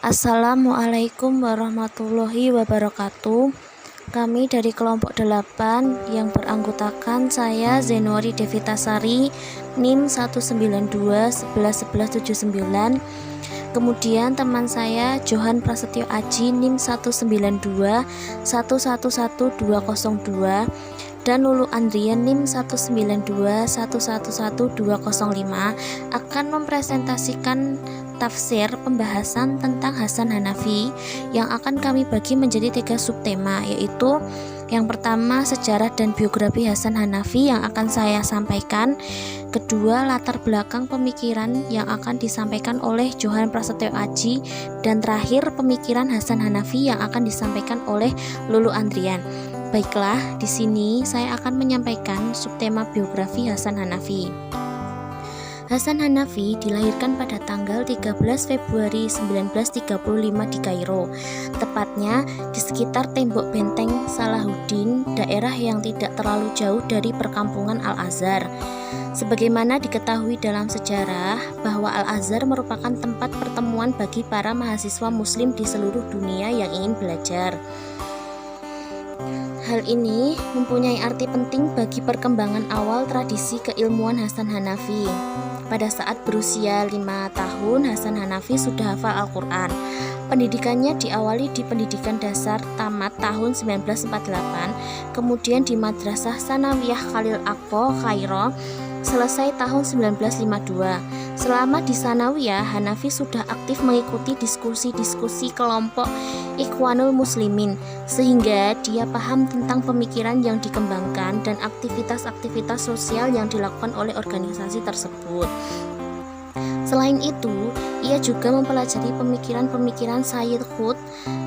Assalamualaikum warahmatullahi wabarakatuh. Kami dari kelompok 8 yang beranggotakan saya Zenuari Devitasari, NIM 192111179. Kemudian teman saya Johan Prasetyo Aji, NIM 192111202, dan Lulu Andrian, NIM 192111205, akan mempresentasikan tafsir pembahasan tentang Hasan Hanafi yang akan kami bagi menjadi 3 subtema, yaitu yang pertama sejarah dan biografi Hasan Hanafi yang akan saya sampaikan, kedua latar belakang pemikiran yang akan disampaikan oleh Johan Prasetyo Aji, dan terakhir pemikiran Hasan Hanafi yang akan disampaikan oleh Lulu Andrian. Baiklah, di sini saya akan menyampaikan subtema biografi Hasan Hanafi. Hasan Hanafi dilahirkan pada tanggal 13 Februari 1935 di Kairo, tepatnya di sekitar tembok benteng Salahuddin, daerah yang tidak terlalu jauh dari perkampungan Al-Azhar. Sebagaimana diketahui dalam sejarah bahwa Al-Azhar merupakan tempat pertemuan bagi para mahasiswa muslim di seluruh dunia yang ingin belajar. Hal ini mempunyai arti penting bagi perkembangan awal tradisi keilmuan Hasan Hanafi. Pada saat berusia 5 tahun, Hasan Hanafi sudah hafal Al-Quran. Pendidikannya diawali di pendidikan dasar tamat tahun 1948, kemudian di Madrasah Sanawiyah Khalil Aqsa, Kairo, selesai tahun 1952. Selama di Sanawiyah, Hanafi sudah aktif mengikuti diskusi-diskusi kelompok Ikhwanul Muslimin, sehingga dia paham tentang pemikiran yang dikembangkan dan aktivitas-aktivitas sosial yang dilakukan oleh organisasi tersebut. Selain itu, ia juga mempelajari pemikiran-pemikiran Sayyid Qutb,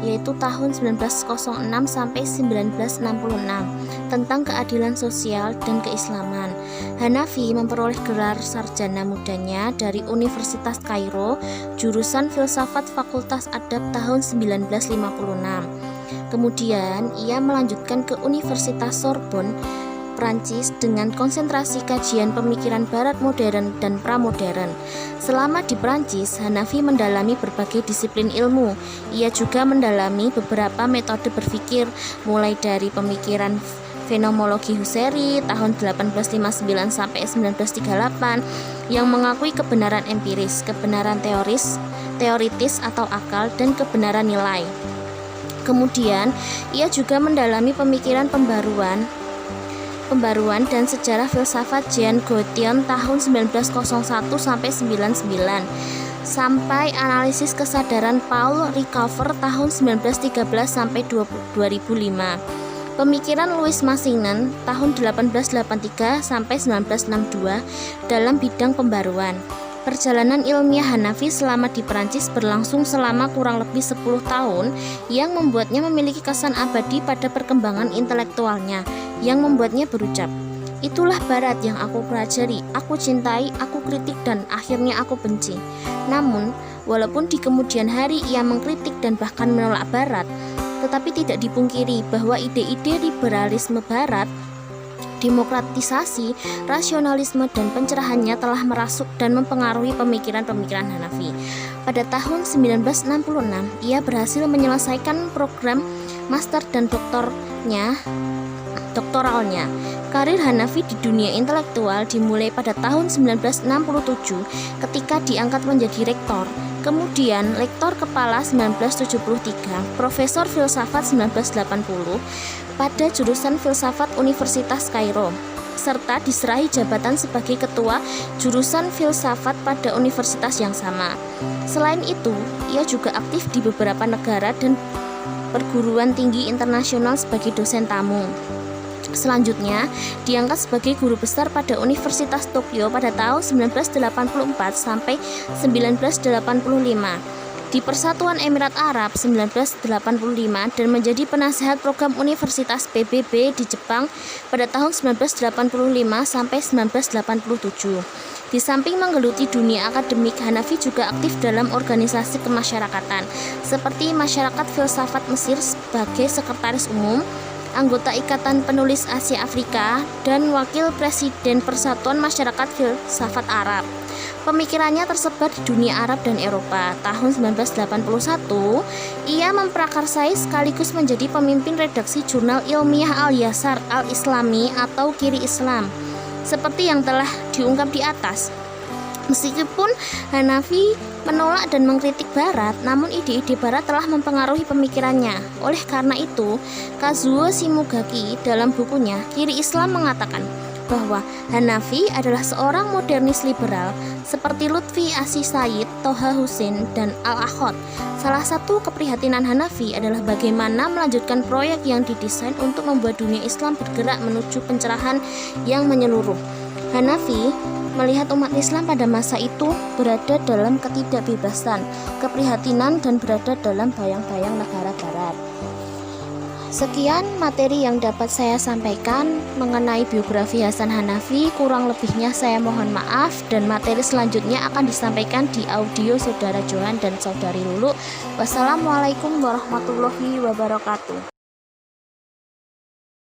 yaitu tahun 1906 sampai 1966, tentang keadilan sosial dan keislaman. Hanafi memperoleh gelar sarjana mudanya dari Universitas Kairo, jurusan Filsafat Fakultas Adab tahun 1956. Kemudian, ia melanjutkan ke Universitas Sorbonne, Prancis, dengan konsentrasi kajian pemikiran barat modern dan pramodern. Selama di Prancis, Hanafi mendalami berbagai disiplin ilmu. Ia juga mendalami beberapa metode berpikir, mulai dari pemikiran fenomenologi Husserli tahun 1859 sampai 1938 yang mengakui kebenaran empiris, kebenaran teoritis atau akal, dan kebenaran nilai. Kemudian, ia juga mendalami pemikiran pembaruan dan sejarah filsafat Jean Gottion tahun 1901 sampai 99, sampai analisis kesadaran Paul Ricoeur tahun 1913 sampai 2005. Pemikiran Louis Massignon tahun 1883 sampai 1962 dalam bidang pembaruan. Perjalanan ilmiah Hanafi selama di Perancis berlangsung selama kurang lebih 10 tahun yang membuatnya memiliki kesan abadi pada perkembangan intelektualnya, yang membuatnya berucap, "Itulah barat yang aku pelajari, aku cintai, aku kritik, dan akhirnya aku benci." Namun, walaupun di kemudian hari ia mengkritik dan bahkan menolak barat, tetapi tidak dipungkiri bahwa ide-ide liberalisme barat, demokratisasi, rasionalisme, dan pencerahannya telah merasuk dan mempengaruhi pemikiran-pemikiran Hanafi. Pada tahun 1966, ia berhasil menyelesaikan program master dan doktoralnya. Karir Hanafi di dunia intelektual dimulai pada tahun 1967 ketika diangkat menjadi rektor, kemudian lektor kepala 1973, profesor filsafat 1980 pada jurusan filsafat Universitas Kairo, serta diserahi jabatan sebagai ketua jurusan filsafat pada universitas yang sama. Selain itu, ia juga aktif di beberapa negara dan perguruan tinggi internasional sebagai dosen tamu. Selanjutnya, diangkat sebagai guru besar pada Universitas Tokyo pada tahun 1984 sampai 1985, di Persatuan Emirat Arab 1985, dan menjadi penasehat program Universitas PBB di Jepang pada tahun 1985 sampai 1987. Di samping menggeluti dunia akademik, Hanafi juga aktif dalam organisasi kemasyarakatan seperti Masyarakat Filsafat Mesir sebagai sekretaris umum, anggota Ikatan Penulis Asia Afrika, dan Wakil Presiden Persatuan Masyarakat Filsafat Arab. Pemikirannya tersebar di dunia Arab dan Eropa. Tahun 1981, ia memprakarsai sekaligus menjadi pemimpin redaksi jurnal ilmiah Al-Yasar Al-Islami atau Kiri Islam. Seperti yang telah diungkap di atas, meskipun Hanafi menolak dan mengkritik Barat, namun ide-ide Barat telah mempengaruhi pemikirannya. Oleh karena itu, Kazuo Shimogaki dalam bukunya Kiri Islam mengatakan bahwa Hanafi adalah seorang modernis liberal seperti Lutfi Assi Said, Toha Hussein, dan Al-Ahod. Salah satu keprihatinan Hanafi adalah bagaimana melanjutkan proyek yang didesain untuk membuat dunia Islam bergerak menuju pencerahan yang menyeluruh. Hanafi melihat umat Islam pada masa itu berada dalam ketidakbebasan, keprihatinan, dan berada dalam bayang-bayang negara Barat. Sekian materi yang dapat saya sampaikan mengenai biografi Hasan Hanafi. Kurang lebihnya saya mohon maaf, dan materi selanjutnya akan disampaikan di audio Saudara Johan dan Saudari Lulu. Wassalamualaikum warahmatullahi wabarakatuh.